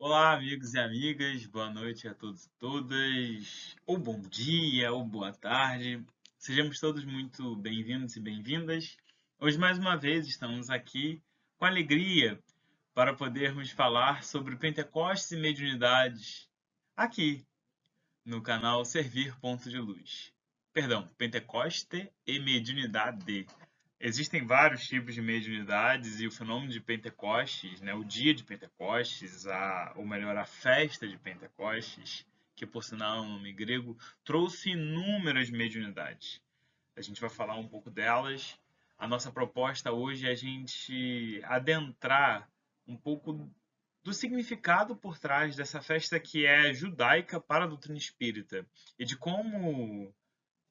Olá, amigos e amigas, boa noite a todos e todas, ou bom dia, ou boa tarde. Sejamos todos muito bem-vindos e bem-vindas. Hoje, mais uma vez, estamos aqui com alegria para podermos falar sobre Pentecostes e mediunidades aqui no canal Servir Ponto de Luz. Perdão, Pentecoste e mediunidade. Existem vários tipos de mediunidades e o fenômeno de Pentecostes, né, o dia de Pentecostes, ou melhor, a festa de Pentecostes, que por sinal é um nome grego, trouxe inúmeras mediunidades. A gente vai falar um pouco delas. A nossa proposta hoje é a gente adentrar um pouco do significado por trás dessa festa que é judaica para a doutrina espírita e de como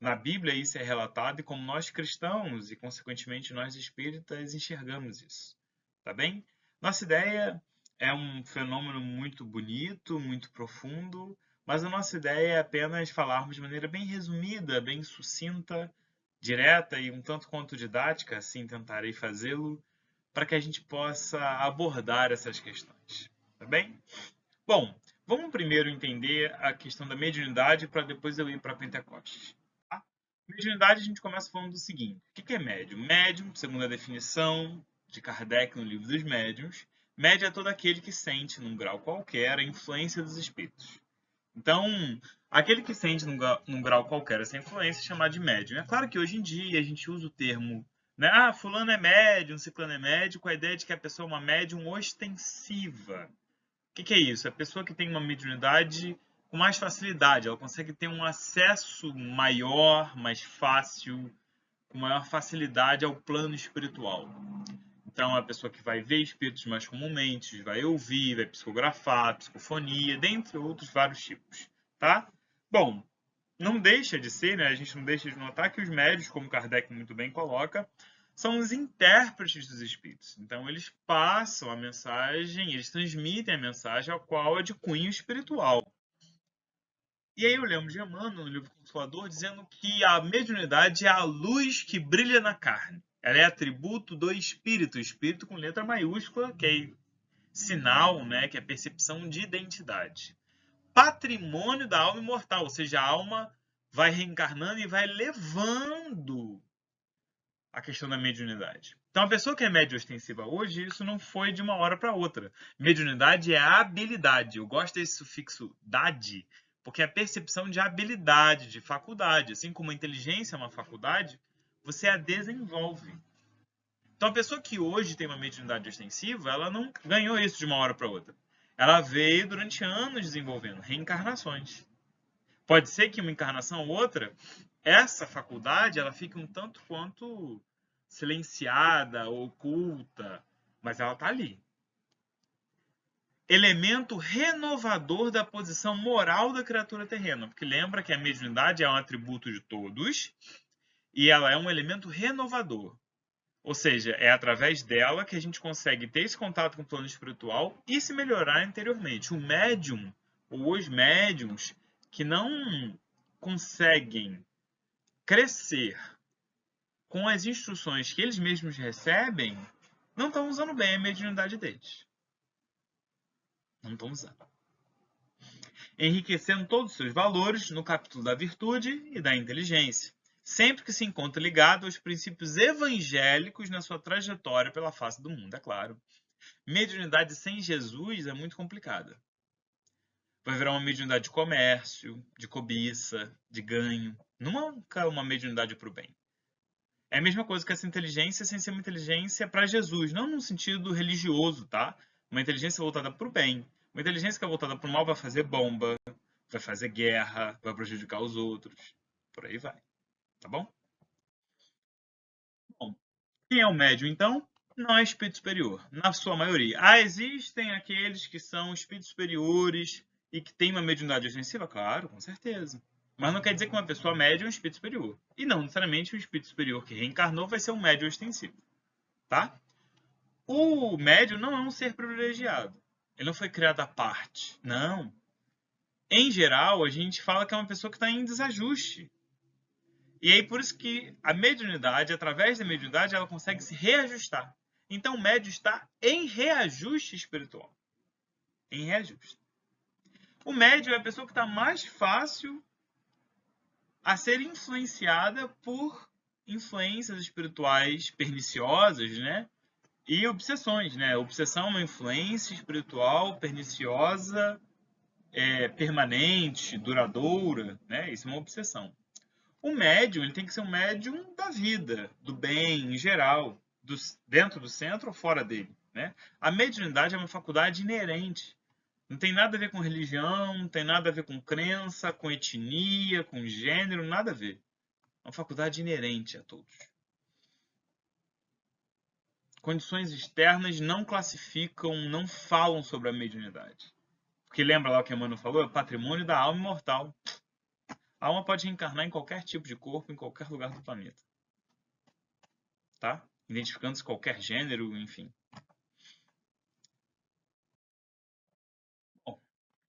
na Bíblia isso é relatado e como nós cristãos e, consequentemente, nós espíritas enxergamos isso. Tá bem? Nossa ideia é um fenômeno muito bonito, muito profundo, mas a nossa ideia é apenas falarmos de maneira bem resumida, bem sucinta, direta e um tanto quanto didática, assim tentarei fazê-lo, para que a gente possa abordar essas questões. Tá bem? Bom, vamos primeiro entender a questão da mediunidade para depois eu ir para Pentecostes. Tá? Mediunidade a gente começa falando do seguinte: o que é médium? Médium, segundo a definição de Kardec no livro dos médiuns, médium é todo aquele que sente, num grau qualquer, a influência dos espíritos. Então, aquele que sente num grau qualquer essa influência é chamado de médium. É claro que hoje em dia a gente usa o termo, né? Ah, fulano é médium, ciclano é médium, com a ideia de que a pessoa é uma médium ostensiva. O que é isso? É a pessoa que tem uma mediunidade com mais facilidade, ela consegue ter um acesso maior, mais fácil, com maior facilidade ao plano espiritual. Então, é a pessoa que vai ver espíritos mais comumente, vai ouvir, vai psicografar, psicofonia, dentre outros vários tipos, tá? Bom, não deixa de ser, né? A gente não deixa de notar que os médios, como Kardec muito bem coloca, são os intérpretes dos espíritos. Então, eles passam a mensagem, eles transmitem a mensagem, ao qual é de cunho espiritual. E aí eu lembro de Emmanuel, no livro Consolador, dizendo que a mediunidade é a luz que brilha na carne. Ela é atributo do espírito, espírito com letra maiúscula, que é sinal, né, que é percepção de identidade. Patrimônio da alma imortal, ou seja, a alma vai reencarnando e vai levando a questão da mediunidade. Então, a pessoa que é média ostensiva hoje, isso não foi de uma hora para outra. Mediunidade é habilidade. Eu gosto desse sufixo "dade", porque é a percepção de habilidade, de faculdade. Assim como a inteligência é uma faculdade, você a desenvolve. Então, a pessoa que hoje tem uma mediunidade ostensiva, ela não ganhou isso de uma hora para outra. Ela veio durante anos desenvolvendo reencarnações. Pode ser que uma encarnação ou outra, essa faculdade ela fique um tanto quanto silenciada, oculta, mas ela está ali. Elemento renovador da posição moral da criatura terrena, porque lembra que a mediunidade é um atributo de todos e ela é um elemento renovador. Ou seja, é através dela que a gente consegue ter esse contato com o plano espiritual e se melhorar interiormente. O médium, ou os médiums, que não conseguem crescer com as instruções que eles mesmos recebem, não estão usando bem a mediunidade deles. Não estão usando. Enriquecendo todos os seus valores no capítulo da virtude e da inteligência, sempre que se encontra ligado aos princípios evangélicos na sua trajetória pela face do mundo, é claro. Mediunidade sem Jesus é muito complicada. Vai virar uma mediunidade de comércio, de cobiça, de ganho. Nunca uma mediunidade para o bem. É a mesma coisa que essa inteligência sem ser uma inteligência para Jesus, não no sentido religioso, tá? Uma inteligência voltada para o bem. Uma inteligência que é voltada para o mal vai fazer bomba, vai fazer guerra, vai prejudicar os outros. Por aí vai. Tá bom? Bom, quem é o médium, então? Não é espírito superior, na sua maioria. Ah, existem aqueles que são espíritos superiores e que têm uma mediunidade ostensiva? Claro, com certeza. Mas não quer dizer que uma pessoa média é um espírito superior. E não necessariamente o espírito superior que reencarnou vai ser um médium ostensivo. Tá? O médium não é um ser privilegiado. Ele não foi criado à parte. Não. Em geral, a gente fala que é uma pessoa que está em desajuste. E aí, por isso que a mediunidade, através da mediunidade, ela consegue se reajustar. Então, o médium está em reajuste espiritual. em reajuste. O médio é a pessoa que está mais fácil a ser influenciada por influências espirituais perniciosas, né? E obsessões, né? Obsessão é uma influência espiritual perniciosa, permanente, duradoura, né? Isso é uma obsessão. O médium, ele tem que ser um médium da vida, do bem, em geral, dentro do centro ou fora dele, né? A mediunidade é uma faculdade inerente. Não tem nada a ver com religião, não tem nada a ver com crença, com etnia, com gênero, nada a ver. É uma faculdade inerente a todos. Condições externas não classificam, não falam sobre a mediunidade. Porque lembra lá o que a Emmanuel falou? É patrimônio da alma imortal. A alma pode reencarnar em qualquer tipo de corpo, em qualquer lugar do planeta. Tá? Identificando-se qualquer gênero, enfim. Bom,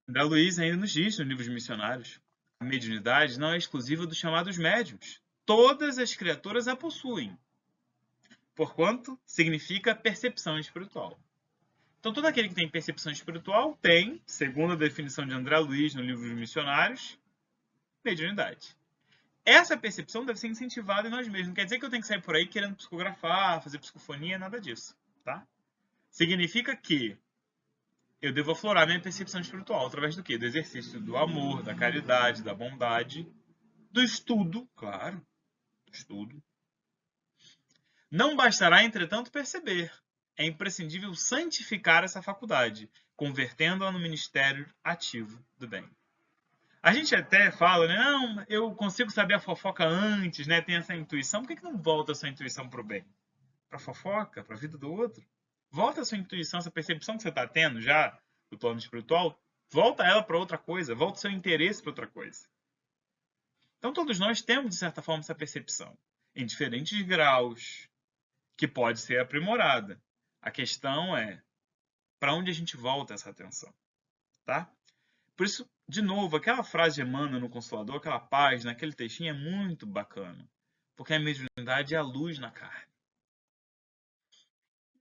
André Luiz ainda nos diz no livro dos missionários: a mediunidade não é exclusiva dos chamados médiuns. Todas as criaturas a possuem, porquanto significa percepção espiritual. Então, todo aquele que tem percepção espiritual tem, segundo a definição de André Luiz no livro dos missionários, mediunidade. Essa percepção deve ser incentivada em nós mesmos. Não quer dizer que eu tenho que sair por aí querendo psicografar, fazer psicofonia, nada disso. Tá? Significa que eu devo aflorar minha percepção espiritual através do quê? Do exercício do amor, da caridade, da bondade, do estudo, claro, do estudo. Não bastará, entretanto, perceber. É imprescindível santificar essa faculdade, convertendo-a no ministério ativo do bem. A gente até fala, né? Não, eu consigo saber a fofoca antes, né? Tem essa intuição. Por que não volta a sua intuição para o bem? Para a fofoca, para a vida do outro? Volta a sua intuição, essa percepção que você está tendo já do plano espiritual, volta ela para outra coisa, volta o seu interesse para outra coisa. Então todos nós temos, de certa forma, essa percepção, em diferentes graus, que pode ser aprimorada. A questão é para onde a gente volta essa atenção, tá? Por isso, de novo, aquela frase de Emmanuel no Consolador, aquela página, aquele textinho é muito bacana, porque a mediunidade é a luz na carne.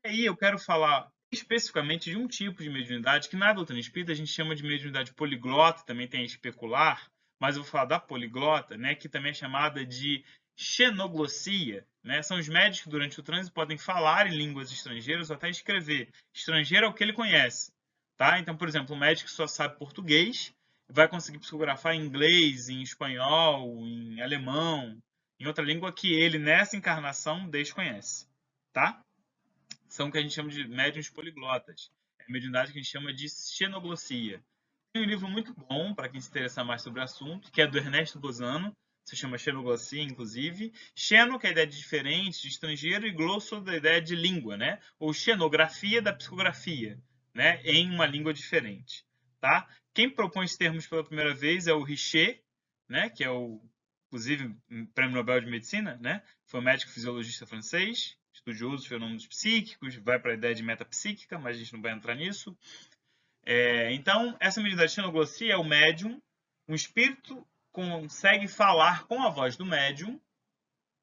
E aí eu quero falar especificamente de um tipo de mediunidade que na doutrina espírita a gente chama de mediunidade poliglota, também tem a especular, mas eu vou falar da poliglota, né, que também é chamada de xenoglossia, né? São os médios que durante o trânsito podem falar em línguas estrangeiras ou até escrever. Estrangeiro é o que ele conhece, tá? Então, por exemplo, um médico que só sabe português vai conseguir psicografar em inglês, em espanhol, em alemão, em outra língua que ele nessa encarnação desconhece, tá? São o que a gente chama de médiuns poliglotas. É a mediunidade que a gente chama de xenoglossia. Tem um livro muito bom para quem se interessar mais sobre o assunto, que é do Ernesto Bozano, se chama Xenoglossia, inclusive. Xeno, que é a ideia de diferente, de estrangeiro, e glosso, da ideia de língua, né? Ou xenografia da psicografia, né? Em uma língua diferente, tá? Quem propõe esses termos pela primeira vez é o Richer, né? Que é o, inclusive, Prêmio Nobel de Medicina, né? Foi um médico fisiologista francês, estudioso dos fenômenos psíquicos, vai para a ideia de metapsíquica, mas a gente não vai entrar nisso. Então, essa medida de xenoglossia é o médium, um espírito consegue falar com a voz do médium.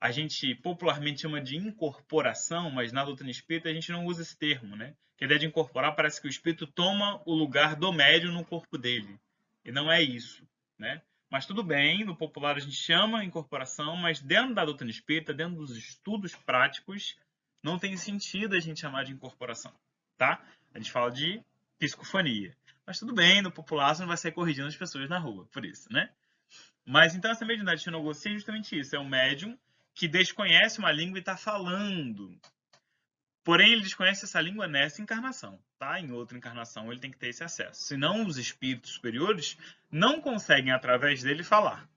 A gente popularmente chama de incorporação, mas na doutrina espírita a gente não usa esse termo, né? Que a ideia de incorporar parece que o espírito toma o lugar do médium no corpo dele. E não é isso, né? Mas tudo bem, no popular a gente chama incorporação, mas dentro da doutrina espírita, dentro dos estudos práticos, não tem sentido a gente chamar de incorporação, tá? A gente fala de psicofonia. Mas tudo bem, no popular você não vai sair corrigindo as pessoas na rua, por isso, né? Mas então essa mediunidade de xenoglossia é justamente isso, é um médium que desconhece uma língua e está falando. Porém, ele desconhece essa língua nessa encarnação, tá? Em outra encarnação ele tem que ter esse acesso. Senão os espíritos superiores não conseguem através dele falar.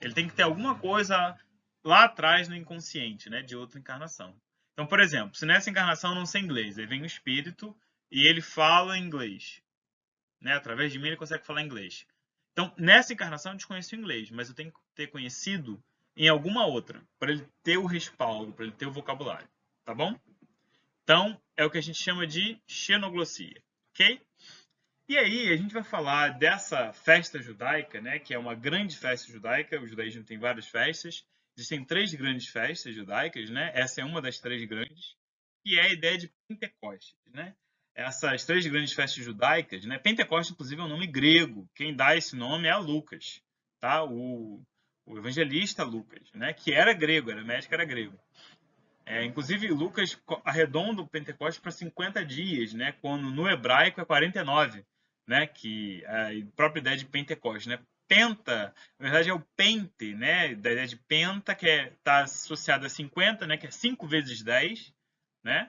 Ele tem que ter alguma coisa lá atrás no inconsciente, né, de outra encarnação. Então, por exemplo, se nessa encarnação eu não sei inglês, aí vem um espírito e ele fala inglês, né? Através de mim ele consegue falar inglês. Então, nessa encarnação eu desconheço o inglês, mas eu tenho que ter conhecido em alguma outra, para ele ter o respaldo, para ele ter o vocabulário, tá bom? Então, é o que a gente chama de xenoglossia, ok? E aí, a gente vai falar dessa festa judaica, né, que é uma grande festa judaica. O judaísmo tem várias festas. Existem 3 grandes festas judaicas, né? Essa é uma das 3 grandes, que é a ideia de Pentecostes, né? essas três grandes festas judaicas, né? Pentecostes, inclusive, é um nome grego. Quem dá esse nome é Lucas, tá? O evangelista Lucas, né? Que era grego, era médico, era grego. Inclusive, Lucas arredonda o Pentecostes para 50 dias, né? Quando no hebraico é 49, né? Que é a própria ideia de Pentecostes, né? Penta, na verdade é o pente, né? Da ideia de penta, que está associada a 50, né? Que é 5 vezes 10, né?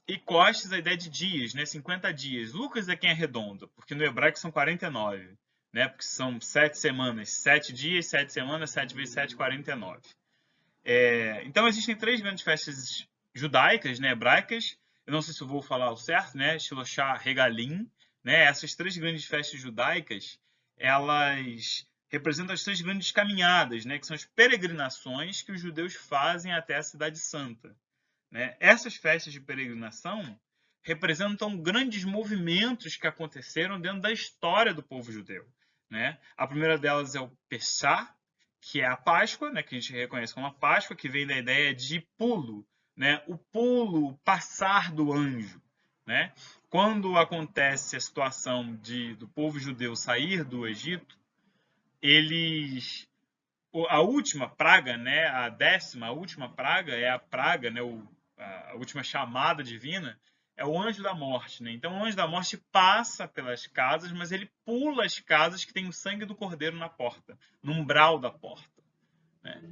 E Costes, a ideia de dias, né? 50 dias. Lucas é quem arredonda, porque no hebraico são 49, né? Porque são 7 semanas, 7 dias, 7 semanas, 7 vezes 7, 49. Então existem três grandes festas judaicas, né, hebraicas. Eu não sei se eu vou falar o certo, né? Shiloshá, Regalim, né? Essas três grandes festas judaicas, elas representam as três grandes caminhadas, né? Que são as peregrinações que os judeus fazem até a Cidade Santa, né? Essas festas de peregrinação representam grandes movimentos que aconteceram dentro da história do povo judeu, né? A primeira delas é o Pessah, que é a Páscoa, né, que a gente reconhece como a Páscoa, que vem da ideia de pulo, né? O pulo, o passar do anjo, né? Quando acontece a situação do povo judeu sair do Egito, eles a última praga, né, a última praga é a praga, né, a última chamada divina é o anjo da morte, né? Então o anjo da morte passa pelas casas, mas ele pula as casas que tem o sangue do cordeiro na porta, no umbral da porta, né?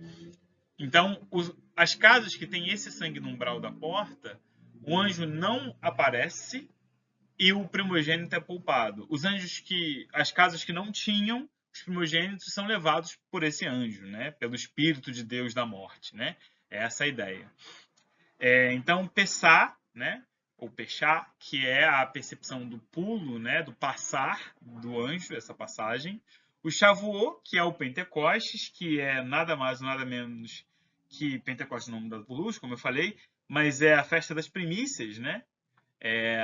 Então as casas que tem esse sangue no umbral da porta, o anjo não aparece e o primogênito é poupado. As casas que não tinham, os primogênitos são levados por esse anjo, né? Pelo Espírito de Deus da morte, né? É essa a ideia. Então, Pessá, né? Ou Pechá, que é a percepção do pulo, né? Do passar do anjo, essa passagem. O Shavuot, que é o Pentecostes, que é nada mais nada menos que Pentecostes, o nome da luz, como eu falei, mas é a festa das primícias, né?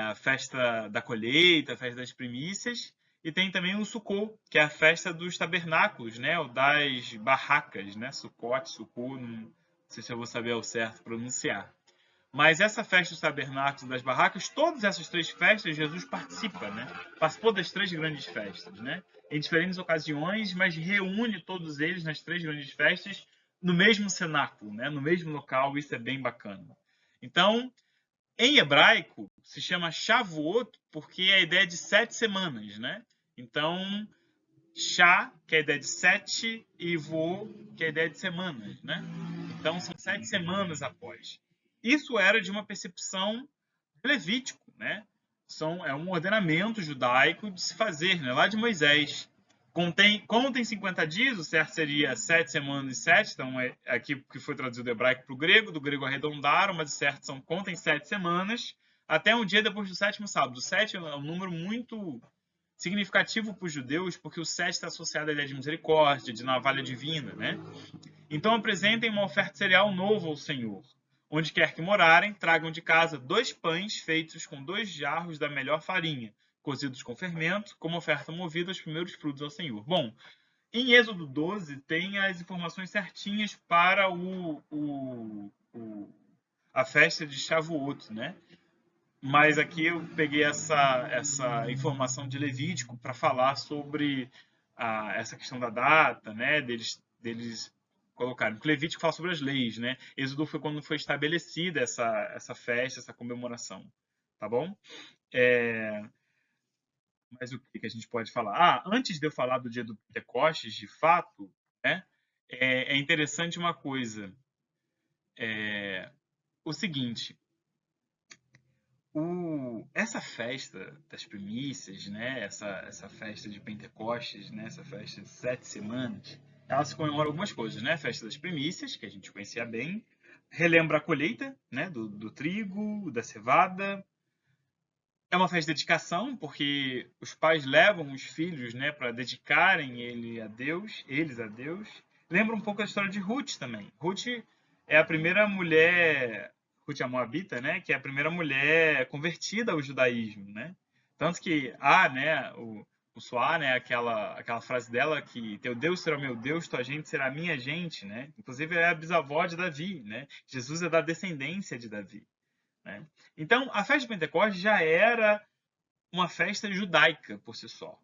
A festa da colheita, a festa das primícias, e tem também o Sukkot, que é a festa dos tabernáculos, né? Ou das barracas, né? Sukkot, Sukkot, não sei se eu vou saber ao certo pronunciar. Mas essa festa dos tabernáculos, das barracas, todas essas três festas, Jesus participa, né? Participou das três grandes festas, né? Em diferentes ocasiões, mas reúne todos eles nas três grandes festas no mesmo cenáculo, né? No mesmo local, isso é bem bacana. Então, em hebraico, se chama Shavuot porque é a ideia de 7 semanas, né? Então, Shá, que é a ideia de 7, e Vo, que é a ideia de semanas, né? Então, são 7 semanas após. Isso era de uma percepção levítico, né? É um ordenamento judaico de se fazer, né? Lá de Moisés. Como tem 50 dias, o certo seria 7 semanas e 7, então é aqui que foi traduzido do hebraico para o grego, do grego arredondaram, mas o certo contem 7 semanas, até um dia depois do sétimo sábado. O 7 é um número muito significativo para os judeus, porque o 7 está associado à ideia de misericórdia, de navalha divina, né? Então apresentem uma oferta cereal novo ao Senhor. Onde quer que morarem, tragam de casa 2 pães feitos com 2 jarros da melhor farinha, cozidos com fermento, como oferta movida aos primeiros frutos ao Senhor. Bom, em Êxodo 12 tem as informações certinhas para a festa de Shavuot, né? Mas aqui eu peguei essa informação de Levítico para falar sobre essa questão da data, né? Deles colocarem. O Levítico fala sobre as leis, né? Êxodo foi quando foi estabelecida essa festa, essa comemoração, tá bom? Mas o que a gente pode falar? Antes de eu falar do dia do Pentecostes, de fato, né? É interessante uma coisa. O seguinte, essa festa das primícias, né? Essa festa de Pentecostes, né? Essa festa de 7 semanas, ela se comemora algumas coisas, né? A festa das primícias, que a gente conhecia bem, relembra a colheita, né? Do trigo, da cevada. É uma festa de dedicação, porque os pais levam os filhos, né? Para dedicarem eles a Deus. Lembra um pouco a história de Ruth também. Ruth é a primeira mulher, Ruth a Moabita, né, que é a primeira mulher convertida ao judaísmo, né? Tanto que né, o Suá, né, aquela frase dela que teu Deus será meu Deus, tua gente será minha gente, né? Inclusive é a bisavó de Davi, né? Jesus é da descendência de Davi, né? Então, a festa de Pentecostes já era uma festa judaica por si só.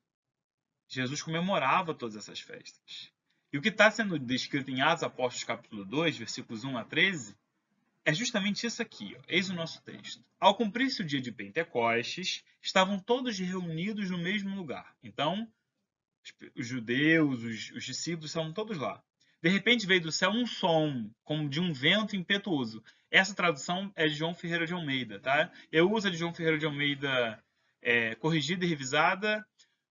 Jesus comemorava todas essas festas. E o que está sendo descrito em Atos Apóstolos capítulo 2, versículos 1 a 13, é justamente isso aqui. Ó. Eis o nosso texto. Ao cumprir-se o dia de Pentecostes, estavam todos reunidos no mesmo lugar. Então, os judeus, os discípulos estavam todos lá. De repente veio do céu um som, como de um vento impetuoso. Essa tradução é de João Ferreira de Almeida, tá? Eu uso a de João Ferreira de Almeida corrigida e revisada.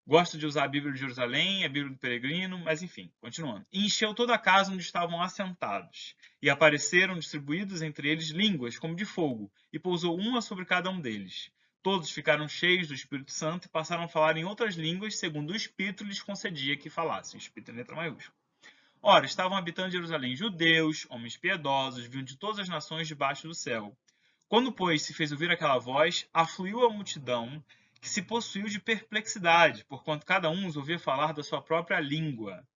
Gosto de usar a Bíblia de Jerusalém, a Bíblia do Peregrino, mas enfim, continuando. E encheu toda a casa onde estavam assentados. E apareceram distribuídos entre eles línguas como de fogo, e pousou uma sobre cada um deles. Todos ficaram cheios do Espírito Santo e passaram a falar em outras línguas, segundo o Espírito lhes concedia que falassem. Espírito em letra maiúscula. Ora, estavam habitando em Jerusalém judeus, homens piedosos, vinham de todas as nações debaixo do céu. Quando, pois, se fez ouvir aquela voz, afluiu a multidão, que se possuiu de perplexidade, porquanto cada um os ouvia falar da sua própria língua.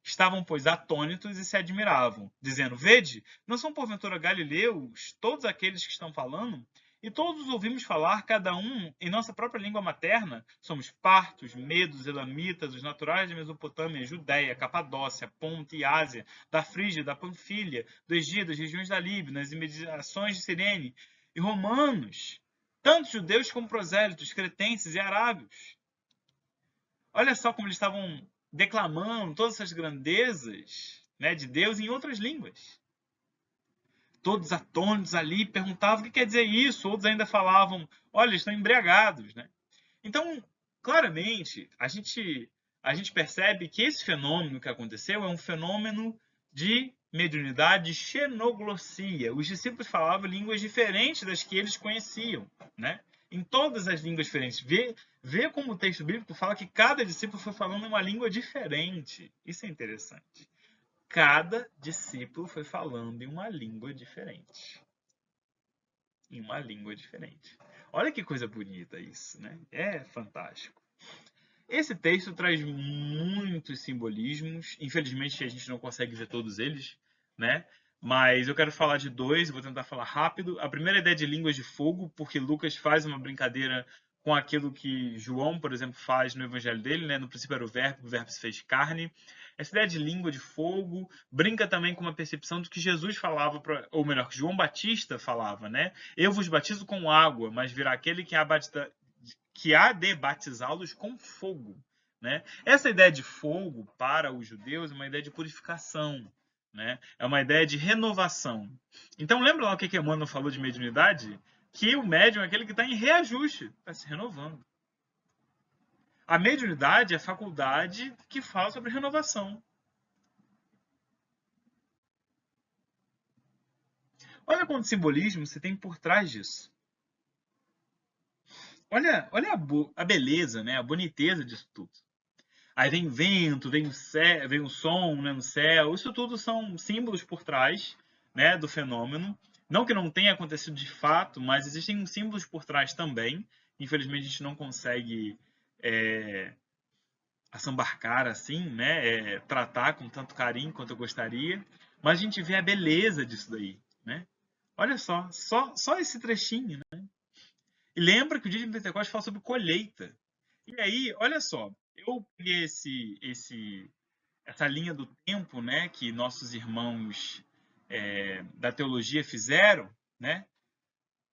Estavam, pois, atônitos e se admiravam, dizendo: Vede, não são porventura galileus todos aqueles que estão falando? E todos ouvimos falar, cada um em nossa própria língua materna. Somos partos, medos, elamitas, os naturais de Mesopotâmia, Judéia, Capadócia, Ponto e Ásia, da Frígia, da Panfilha, do Egito, das regiões da Líbia, nas imediações de Cirene, e romanos, tanto judeus como prosélitos, cretenses e arábios. Olha só como eles estavam declamando todas essas grandezas, né, de Deus em outras línguas. Todos atônitos ali perguntavam o que quer dizer isso, outros ainda falavam, olha, estão embriagados, né? Então, claramente, a gente percebe que esse fenômeno que aconteceu é um fenômeno de mediunidade, de xenoglossia. Os discípulos falavam línguas diferentes das que eles conheciam, né? Em todas as línguas diferentes. Vê como o texto bíblico fala que cada discípulo foi falando uma língua diferente. Isso é interessante. Cada discípulo foi falando em uma língua diferente. Em uma língua diferente. Olha que coisa bonita isso, né? É fantástico. Esse texto traz muitos simbolismos. Infelizmente a gente não consegue ver todos eles, né? Mas eu quero falar de dois, vou tentar falar rápido. A primeira ideia de línguas de fogo, porque Lucas faz uma brincadeira com aquilo que João, por exemplo, faz no evangelho dele, né? No princípio era o verbo se fez carne. Essa ideia de língua de fogo brinca também com uma percepção do que Jesus falava, ou melhor, que João Batista falava, né? Eu vos batizo com água, mas virá aquele que há de batizá-los com fogo, né? Essa ideia de fogo para os judeus é uma ideia de purificação, né? É uma ideia de renovação. Então lembra lá o que Emmanuel falou de mediunidade? Que o médium é aquele que está em reajuste, está se renovando. A mediunidade é a faculdade que fala sobre renovação. Olha quanto simbolismo você tem por trás disso. Olha a beleza, né? A boniteza disso tudo. Aí vem vento, vem o céu, vem o som, né, no céu. Isso tudo são símbolos por trás, né, do fenômeno. Não que não tenha acontecido de fato, mas existem símbolos por trás também. Infelizmente a gente não consegue assambarcar assim, né, tratar com tanto carinho quanto eu gostaria. Mas a gente vê a beleza disso daí, né? Olha só esse trechinho, né? E lembra que o dia de Pentecostes fala sobre colheita. E aí, olha só, eu peguei essa linha do tempo, né, que nossos irmãos da teologia fizeram, né?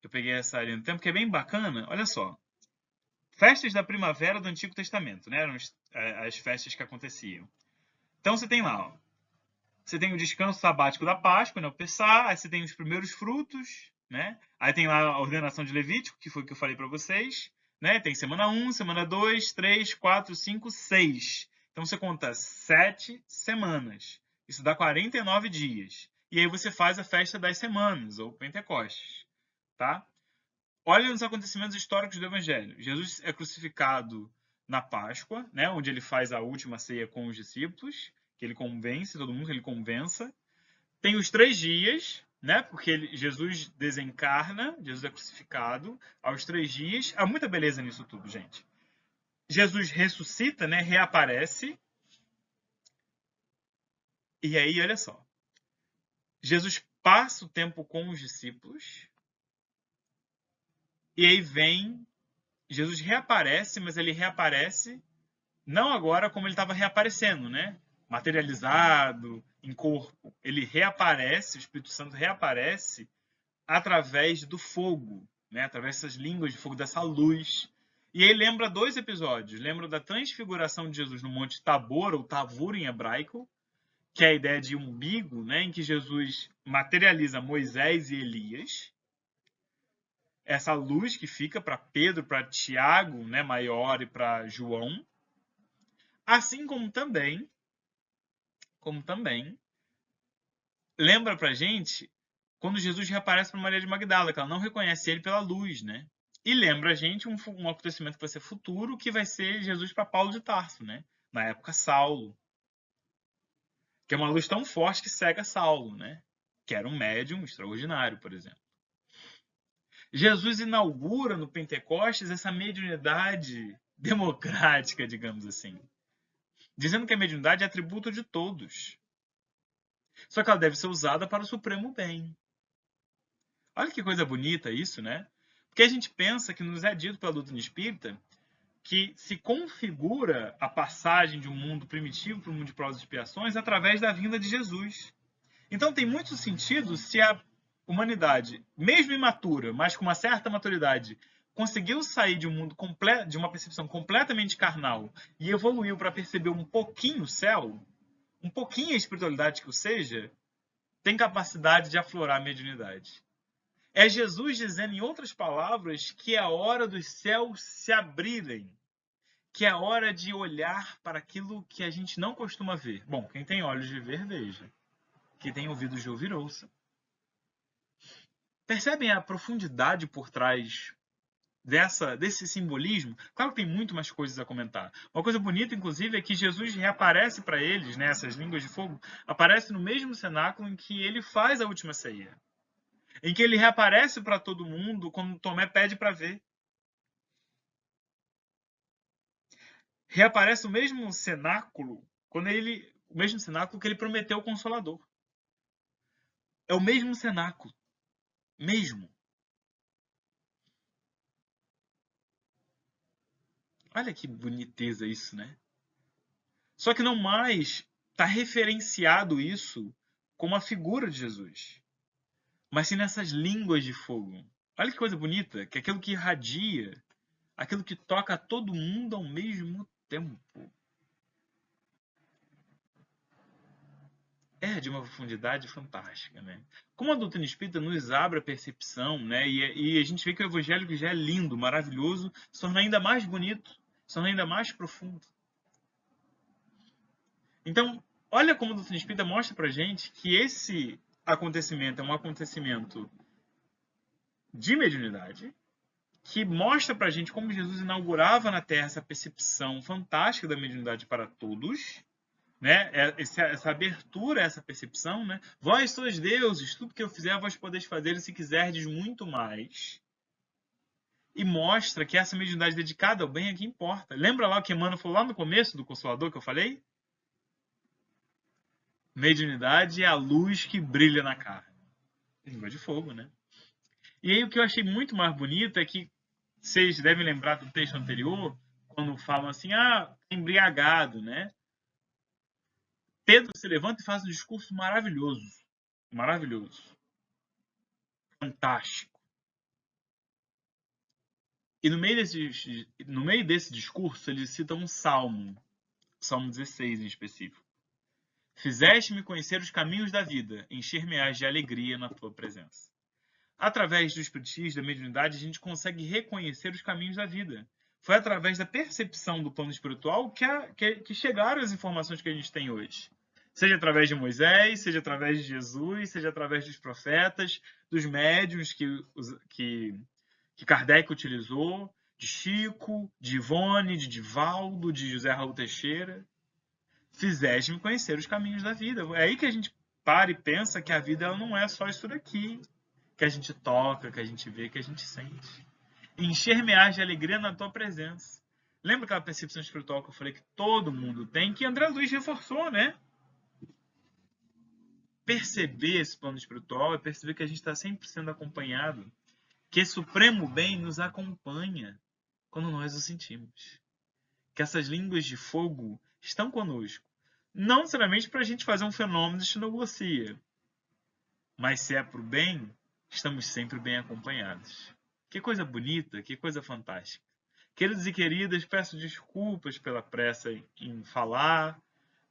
Eu peguei essa linha do tempo que é bem bacana. Olha só, festas da primavera do Antigo Testamento, né? Eram as festas que aconteciam. Então você tem lá, ó, você tem o descanso sabático da Páscoa, né, o Pessá, aí você tem os primeiros frutos, né? Aí tem lá a ordenação de Levítico, que foi o que eu falei para vocês, né? Tem semana 1, semana 2, 3, 4, 5, 6. Então você conta 7 semanas. Isso dá 49 dias. E aí você faz a festa das semanas, ou Pentecostes, tá? Olha os acontecimentos históricos do Evangelho. Jesus é crucificado na Páscoa, né, onde ele faz a última ceia com os discípulos, que ele convence todo mundo, que ele convença. Tem os 3 dias, né, porque Jesus desencarna, Jesus é crucificado aos 3 dias. Há muita beleza nisso tudo, gente. Jesus ressuscita, né, reaparece. E aí, olha só. Jesus passa o tempo com os discípulos. E aí vem, Jesus reaparece, mas ele reaparece não agora como ele estava reaparecendo, né? Materializado, em corpo. Ele reaparece, o Espírito Santo reaparece através do fogo, né? Através dessas línguas de fogo, dessa luz. E aí lembra dois episódios. Lembra da transfiguração de Jesus no Monte Tabor, ou Tavor em hebraico, que é a ideia de umbigo, né? Em que Jesus materializa Moisés e Elias. Essa luz que fica para Pedro, para Tiago, né, maior, e para João. Assim como também lembra pra gente quando Jesus reaparece para Maria de Magdala, que ela não reconhece ele pela luz, né? E lembra a gente um acontecimento que vai ser futuro, que vai ser Jesus para Paulo de Tarso, né? Na época Saulo, que é uma luz tão forte que cega Saulo, né? Que era um médium extraordinário, por exemplo. Jesus inaugura no Pentecostes essa mediunidade democrática, digamos assim, dizendo que a mediunidade é atributo de todos. Só que ela deve ser usada para o supremo bem. Olha que coisa bonita isso, né? Porque a gente pensa que nos é dito pela doutrina espírita que se configura a passagem de um mundo primitivo para um mundo de provas e expiações através da vinda de Jesus. Então tem muito sentido se a humanidade, mesmo imatura, mas com uma certa maturidade, conseguiu sair de um mundo completo, de uma percepção completamente carnal e evoluiu para perceber um pouquinho o céu, um pouquinho a espiritualidade que o seja, tem capacidade de aflorar a mediunidade. É Jesus dizendo, em outras palavras, que é a hora dos céus se abrirem, que é a hora de olhar para aquilo que a gente não costuma ver. Bom, quem tem olhos de ver, veja. Quem tem ouvidos de ouvir, ouça. Percebem a profundidade por trás desse simbolismo? Claro que tem muito mais coisas a comentar. Uma coisa bonita, inclusive, é que Jesus reaparece para eles, né, essas línguas de fogo, aparece no mesmo cenáculo em que ele faz a última ceia. Em que ele reaparece para todo mundo quando Tomé pede para ver. Reaparece o mesmo cenáculo o mesmo cenáculo que ele prometeu ao Consolador. É o mesmo cenáculo, mesmo. Olha que boniteza isso, né? Só que não mais está referenciado isso como a figura de Jesus, mas sim nessas línguas de fogo. Olha que coisa bonita, que é aquilo que irradia, aquilo que toca a todo mundo ao mesmo tempo. É de uma profundidade fantástica, né? Como a doutrina espírita nos abre a percepção, né? E a gente vê que o evangelho que já é lindo, maravilhoso, se torna ainda mais bonito, se torna ainda mais profundo. Então, olha como a doutrina espírita mostra pra gente que esse acontecimento é um acontecimento de mediunidade, que mostra pra gente como Jesus inaugurava na Terra essa percepção fantástica da mediunidade para todos, né? Essa abertura, essa percepção, né? Vós sois deuses, tudo que eu fizer, vós podeis fazer, e se quiserdes muito mais. E mostra que essa mediunidade dedicada ao bem é que importa. Lembra lá o que Emmanuel falou lá no começo do Consolador que eu falei? Mediunidade é a luz que brilha na carne. Língua de fogo, né? E aí o que eu achei muito mais bonito é que vocês devem lembrar do texto anterior, quando falam assim, embriagado, né? Pedro se levanta e faz um discurso maravilhoso. Maravilhoso. Fantástico. E no meio desse discurso, ele cita um salmo. Salmo 16 em específico. Fizeste-me conhecer os caminhos da vida, encher-me-ás de alegria na tua presença. Através do espiritismo, da mediunidade, a gente consegue reconhecer os caminhos da vida. Foi através da percepção do plano espiritual que chegaram as informações que a gente tem hoje. Seja através de Moisés, seja através de Jesus, seja através dos profetas, dos médiuns que Kardec utilizou, de Chico, de Ivone, de Divaldo, de José Raul Teixeira. Fizeste-me conhecer os caminhos da vida. É aí que a gente para e pensa que a vida ela não é só isso daqui, que a gente toca, que a gente vê, que a gente sente. Encher-me-ás de alegria na tua presença. Lembra aquela percepção espiritual que eu falei que todo mundo tem, que André Luiz reforçou, né? Perceber esse plano espiritual é perceber que a gente está sempre sendo acompanhado, que esse supremo bem nos acompanha quando nós o sentimos. Que essas línguas de fogo estão conosco. Não necessariamente para a gente fazer um fenômeno de xenoglosia, mas se é para o bem, estamos sempre bem acompanhados. Que coisa bonita, que coisa fantástica. Queridos e queridas, peço desculpas pela pressa em falar,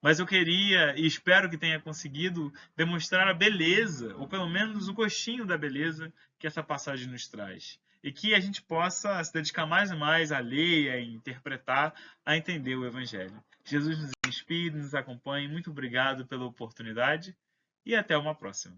mas eu queria e espero que tenha conseguido demonstrar a beleza, ou pelo menos o gostinho da beleza que essa passagem nos traz. E que a gente possa se dedicar mais e mais a ler, a interpretar, a entender o Evangelho. Jesus nos inspire, nos acompanhe. Muito obrigado pela oportunidade e até uma próxima.